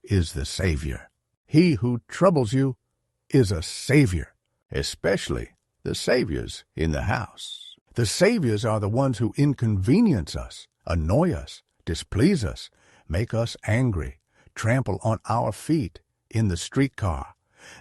is the Savior. He who troubles you is a Savior, especially the Saviors in the house. The Saviors are the ones who inconvenience us, annoy us, displease us, make us angry, trample on our feet in the streetcar.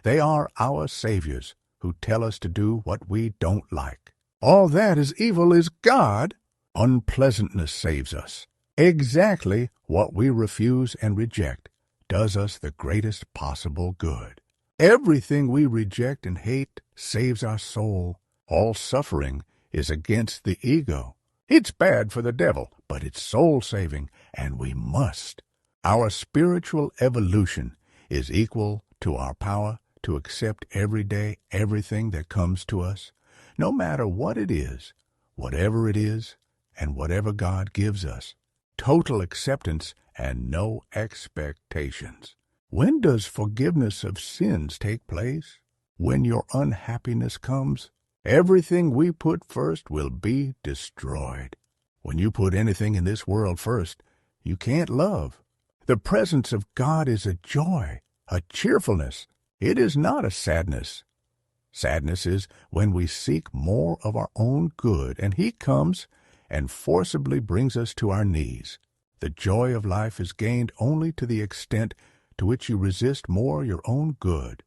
They are our Saviors who tell us to do what we don't like. All that is evil is God. Unpleasantness saves us. Exactly what we refuse and reject does us the greatest possible good. Everything we reject and hate saves our soul. All suffering is against the ego. It's bad for the devil, but it's soul-saving, and we must. Our spiritual evolution is equal to our power to accept every day everything that comes to us, no matter what it is, whatever it is, and whatever God gives us. Total acceptance and no expectations. When does forgiveness of sins take place? When your unhappiness comes, everything we put first will be destroyed. When you put anything in this world first, you can't love. The presence of God is a joy, a cheerfulness. It is not a sadness. Sadness is when we seek more of our own good, and He comes and forcibly brings us to our knees. The joy of life is gained only to the extent to which you resist more your own good.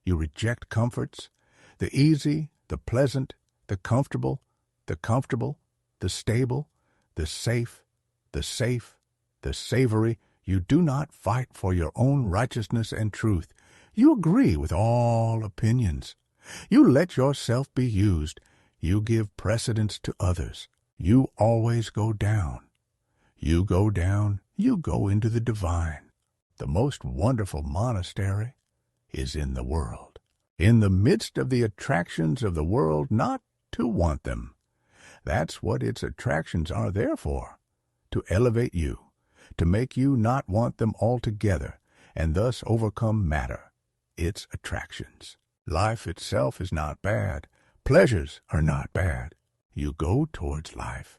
You reject comforts, the easy, the pleasant, the comfortable, the stable, the safe, the savory. You do not fight for your own righteousness and truth. You agree with all opinions. You let yourself be used. You give precedence to others. You always go down. You go down, you go into the divine. The most wonderful monastery is in the world. In the midst of the attractions of the world, not to want them. That's what its attractions are there for, to elevate you, to make you not want them altogether, and thus overcome matter, its attractions. Life itself is not bad. Pleasures are not bad. You go towards life,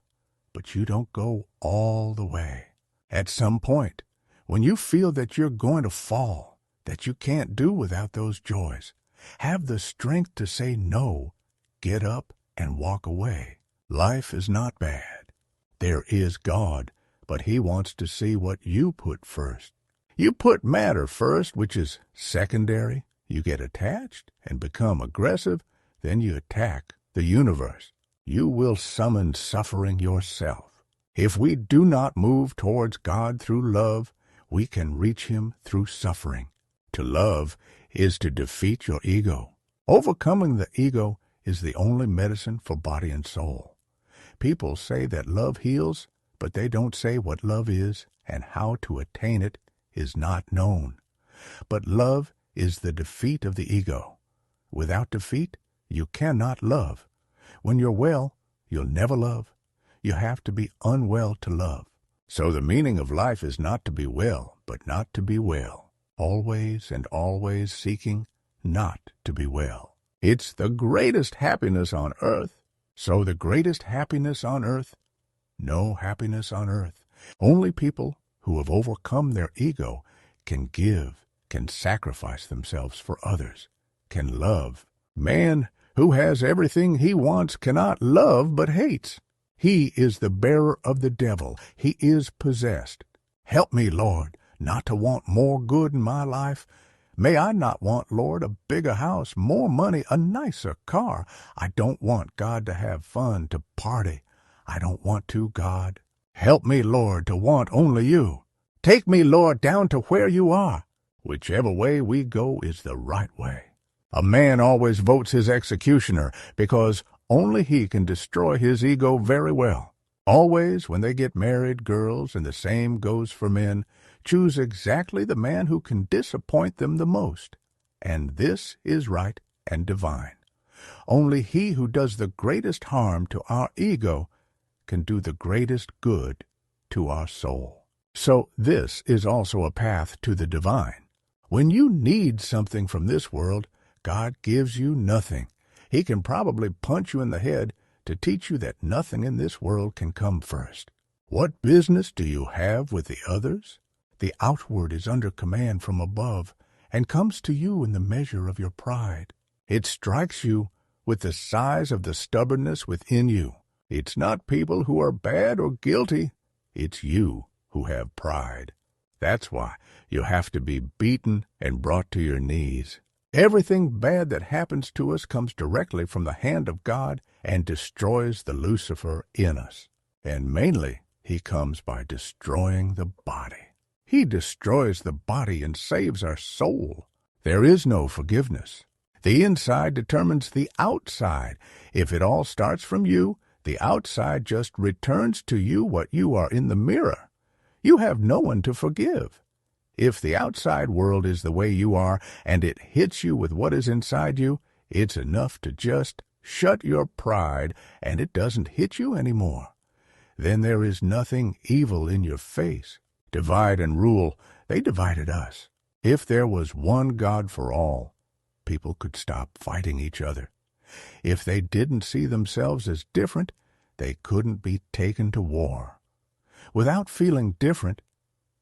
but you don't go all the way. At some point, when you feel that you're going to fall, that you can't do without those joys, have the strength to say no, get up, and walk away. Life is not bad. There is God, but He wants to see what you put first. You put matter first, which is secondary. You get attached and become aggressive, then you attack the universe. You will summon suffering yourself. If we do not move towards God through love, we can reach Him through suffering. To love is to defeat your ego. Overcoming the ego is the only medicine for body and soul. People say that love heals, but they don't say what love is, and how to attain it is not known. But love is the defeat of the ego. Without defeat, you cannot love. When you're well, you'll never love. You have to be unwell to love. So the meaning of life is not to be well, but not to be well. Always and always seeking not to be well. It's the greatest happiness on earth. So the greatest happiness on earth? No happiness on earth. Only people who have overcome their ego can give, can sacrifice themselves for others, can love. Man who has everything he wants cannot love but hates. He is the bearer of the devil. He is possessed. Help me, Lord, not to want more good in my life. May I not want, Lord, a bigger house, more money, a nicer car. I don't want, God, to have fun, to party. I don't want to, God. Help me, Lord, to want only you. Take me, Lord, down to where you are. Whichever way we go is the right way. A man always votes his executioner because only he can destroy his ego very well. Always, when they get married, girls, and the same goes for men, choose exactly the man who can disappoint them the most. And this is right and divine. Only he who does the greatest harm to our ego can do the greatest good to our soul. So this is also a path to the divine. When you need something from this world, God gives you nothing. He can probably punch you in the head to teach you that nothing in this world can come first. What business do you have with the others? The outward is under command from above and comes to you in the measure of your pride. It strikes you with the size of the stubbornness within you. It's not people who are bad or guilty. It's you who have pride. That's why you have to be beaten and brought to your knees. Everything bad that happens to us comes directly from the hand of God and destroys the Lucifer in us. And mainly, he comes by destroying the body. He destroys the body and saves our soul. There is no forgiveness. The inside determines the outside. If it all starts from you, the outside just returns to you what you are in the mirror. You have no one to forgive. If the outside world is the way you are and it hits you with what is inside you, it's enough to just shut your pride and it doesn't hit you anymore. Then there is nothing evil in your face. Divide and rule, they divided us. If there was one God for all, people could stop fighting each other. If they didn't see themselves as different, they couldn't be taken to war. Without feeling different,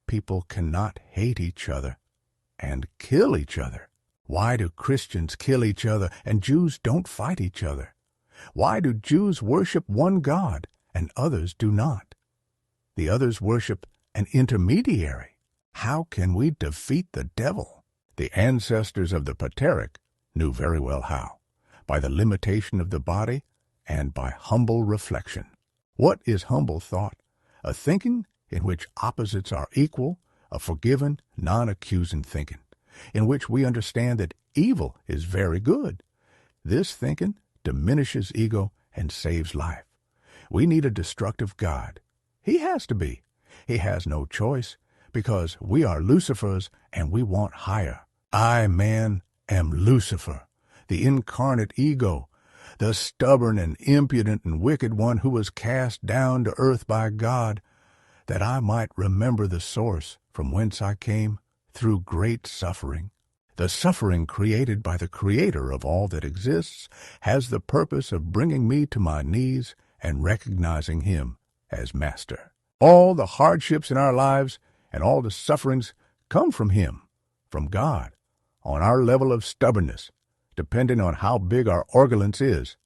people cannot hate each other and kill each other. Why do Christians kill each other and Jews don't fight each other? Why do Jews worship one God and others do not? The others worship an intermediary. How can we defeat the devil? The ancestors of the Patriarch knew very well how, by the limitation of the body and by humble reflection. What is humble thought? A thinking in which opposites are equal, a forgiven, non-accusing thinking, in which we understand that evil is very good. This thinking diminishes ego and saves life. We need a destructive God. He has to be. He has no choice, because we are Lucifers and we want higher. I, man, am Lucifer, the incarnate ego, the stubborn and impudent and wicked one who was cast down to earth by God, that I might remember the source from whence I came through great suffering. The suffering created by the Creator of all that exists has the purpose of bringing me to my knees and recognizing Him as Master. All the hardships in our lives and all the sufferings come from Him, from God, on our level of stubbornness, depending on how big our orgulance is.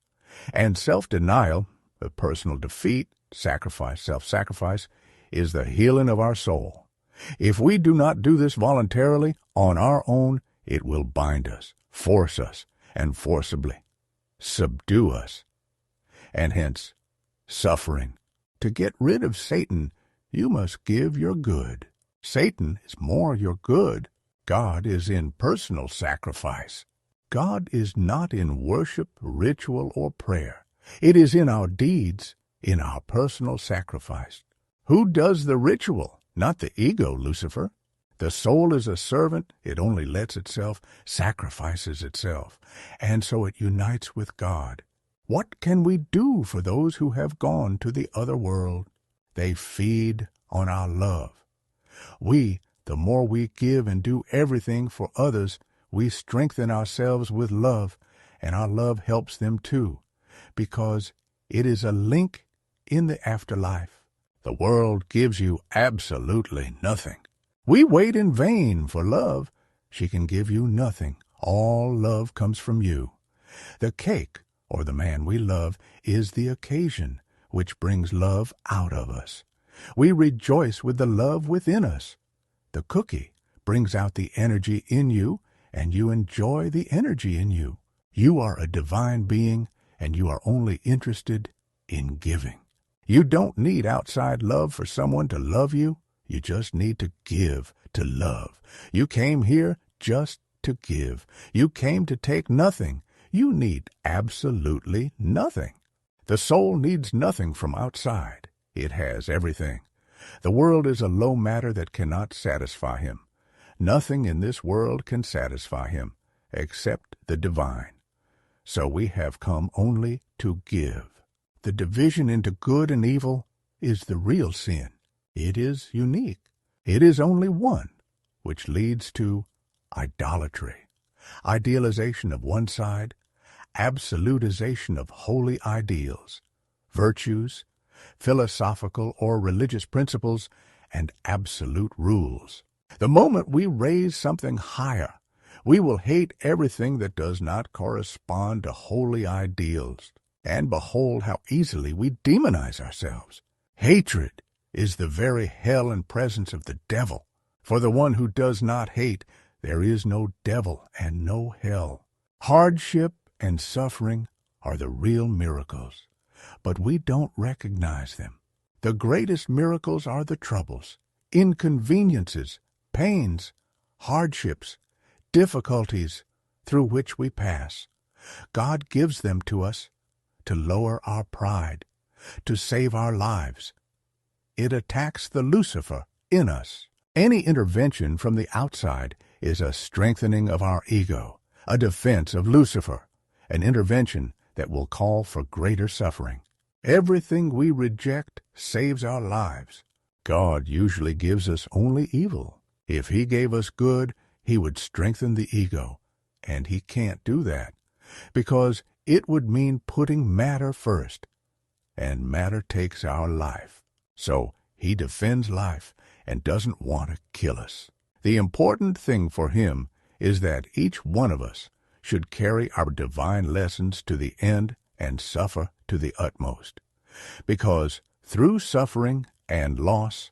And self-denial, the personal defeat, sacrifice, self-sacrifice, is the healing of our soul. If we do not do this voluntarily, on our own, it will bind us, force us, and forcibly subdue us, and hence suffering. To get rid of Satan, you must give your good. Satan is more your good. God is in personal sacrifice. God is not in worship, ritual, or prayer. It is in our deeds, in our personal sacrifice. Who does the ritual? Not the ego, Lucifer. The soul is a servant. It only lets itself, sacrifices itself, and so it unites with God. What can we do for those who have gone to the other world? They feed on our love. The more we give and do everything for others, we strengthen ourselves with love, and our love helps them too, because it is a link in the afterlife. The world gives you absolutely nothing. We wait in vain for love. She can give you nothing. All love comes from you. The cake, or the man we love, is the occasion which brings love out of us. We rejoice with the love within us. The cookie brings out the energy in you, and you enjoy the energy in you. You are a divine being, and you are only interested in giving. You don't need outside love for someone to love you. You just need to give to love. You came here just to give. You came to take nothing. You need absolutely nothing. The soul needs nothing from outside. It has everything. The world is a low matter that cannot satisfy him. Nothing in this world can satisfy him except the divine. So we have come only to give. The division into good and evil is the real sin. It is unique. It is only one, which leads to idolatry, idealization of one side, absolutization of holy ideals, virtues, philosophical or religious principles, and absolute rules. The moment we raise something higher, we will hate everything that does not correspond to holy ideals. And behold how easily we demonize ourselves. Hatred is the very hell and presence of the devil. For the one who does not hate, there is no devil and no hell. Hardship and suffering are the real miracles, but we don't recognize them. The greatest miracles are the troubles, inconveniences, pains, hardships, difficulties through which we pass. God gives them to us to lower our pride, to save our lives. It attacks the Lucifer in us. Any intervention from the outside is a strengthening of our ego, a defense of Lucifer, an intervention that will call for greater suffering. Everything we reject saves our lives. God usually gives us only evil. If He gave us good, He would strengthen the ego, and He can't do that, because it would mean putting matter first, and matter takes our life. So He defends life and doesn't want to kill us. The important thing for Him is that each one of us should carry our divine lessons to the end and suffer to the utmost, because through suffering and loss,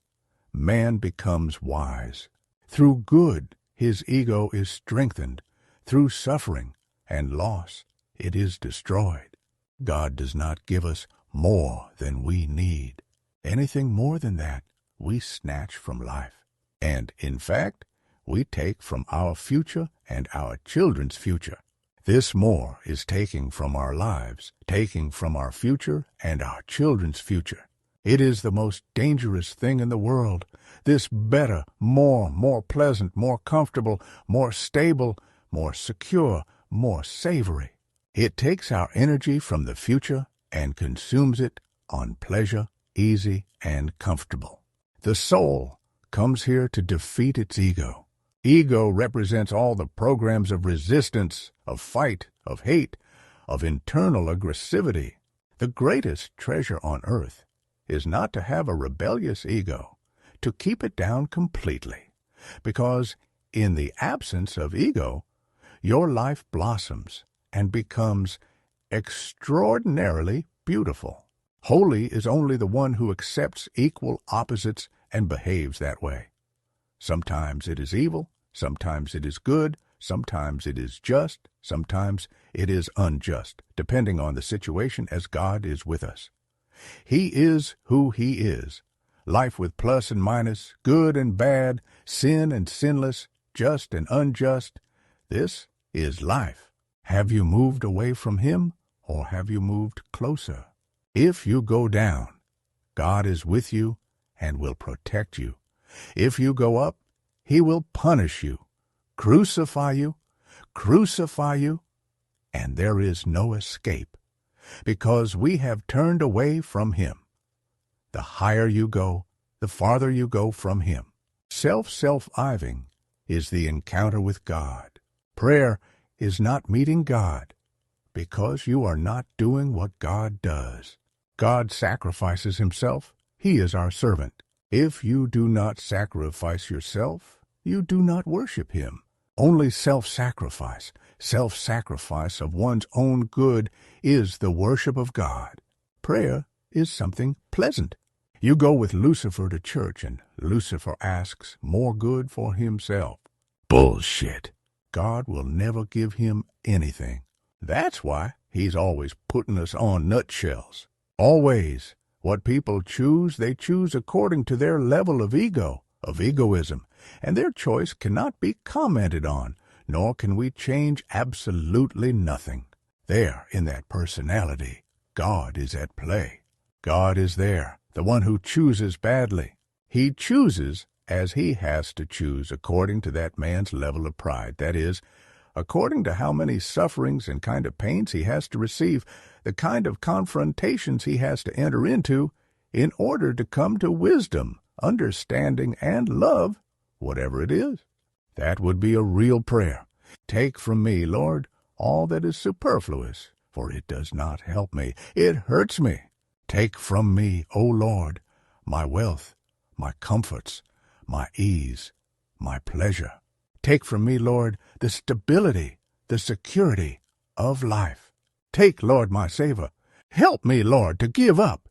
man becomes wise. Through good, his ego is strengthened. Through suffering and loss, it is destroyed. God does not give us more than we need. Anything more than that, we snatch from life. And, in fact, we take from our future and our children's future. This more is taking from our lives, taking from our future and our children's future. It is the most dangerous thing in the world. This better, more pleasant, more comfortable, more stable, more secure, more savory. It takes our energy from the future and consumes it on pleasure, easy, and comfortable. The soul comes here to defeat its ego. Ego represents all the programs of resistance, of fight, of hate, of internal aggressivity. The greatest treasure on earth is not to have a rebellious ego, to keep it down completely, because in the absence of ego, your life blossoms and becomes extraordinarily beautiful. Holy is only the one who accepts equal opposites and behaves that way. Sometimes it is evil, sometimes it is good, sometimes it is just, sometimes it is unjust, depending on the situation as God is with us. He is who He is. Life with plus and minus, good and bad, sin and sinless, just and unjust. This is life. Have you moved away from Him, or have you moved closer? If you go down, God is with you and will protect you. If you go up, He will punish you, crucify you, and there is no escape, because we have turned away from Him. The higher you go, the farther you go from Him. Self-iving is the encounter with God. Prayer is not meeting God, because you are not doing what God does. God sacrifices Himself. He is our servant. If you do not sacrifice yourself, you do not worship Him. Only self-sacrifice of one's own good is the worship of God. Prayer is something pleasant. You go with Lucifer to church, and Lucifer asks more good for himself. Bullshit. God will never give him anything. That's why He's always putting us on nutshells. Always. What people choose, they choose according to their level of ego, of egoism, and their choice cannot be commented on, nor can we change absolutely nothing. There, in that personality, God is at play. God is there, the one who chooses badly. He chooses as he has to choose according to that man's level of pride, that is, according to how many sufferings and kind of pains he has to receive, the kind of confrontations he has to enter into in order to come to wisdom, understanding, and love, whatever it is. That would be a real prayer. Take from me, Lord, all that is superfluous, for it does not help me. It hurts me. Take from me, O Lord, my wealth, my comforts, my ease, my pleasure. Take from me, Lord, the stability, the security of life. Take, Lord, my Savior. Help me, Lord, to give up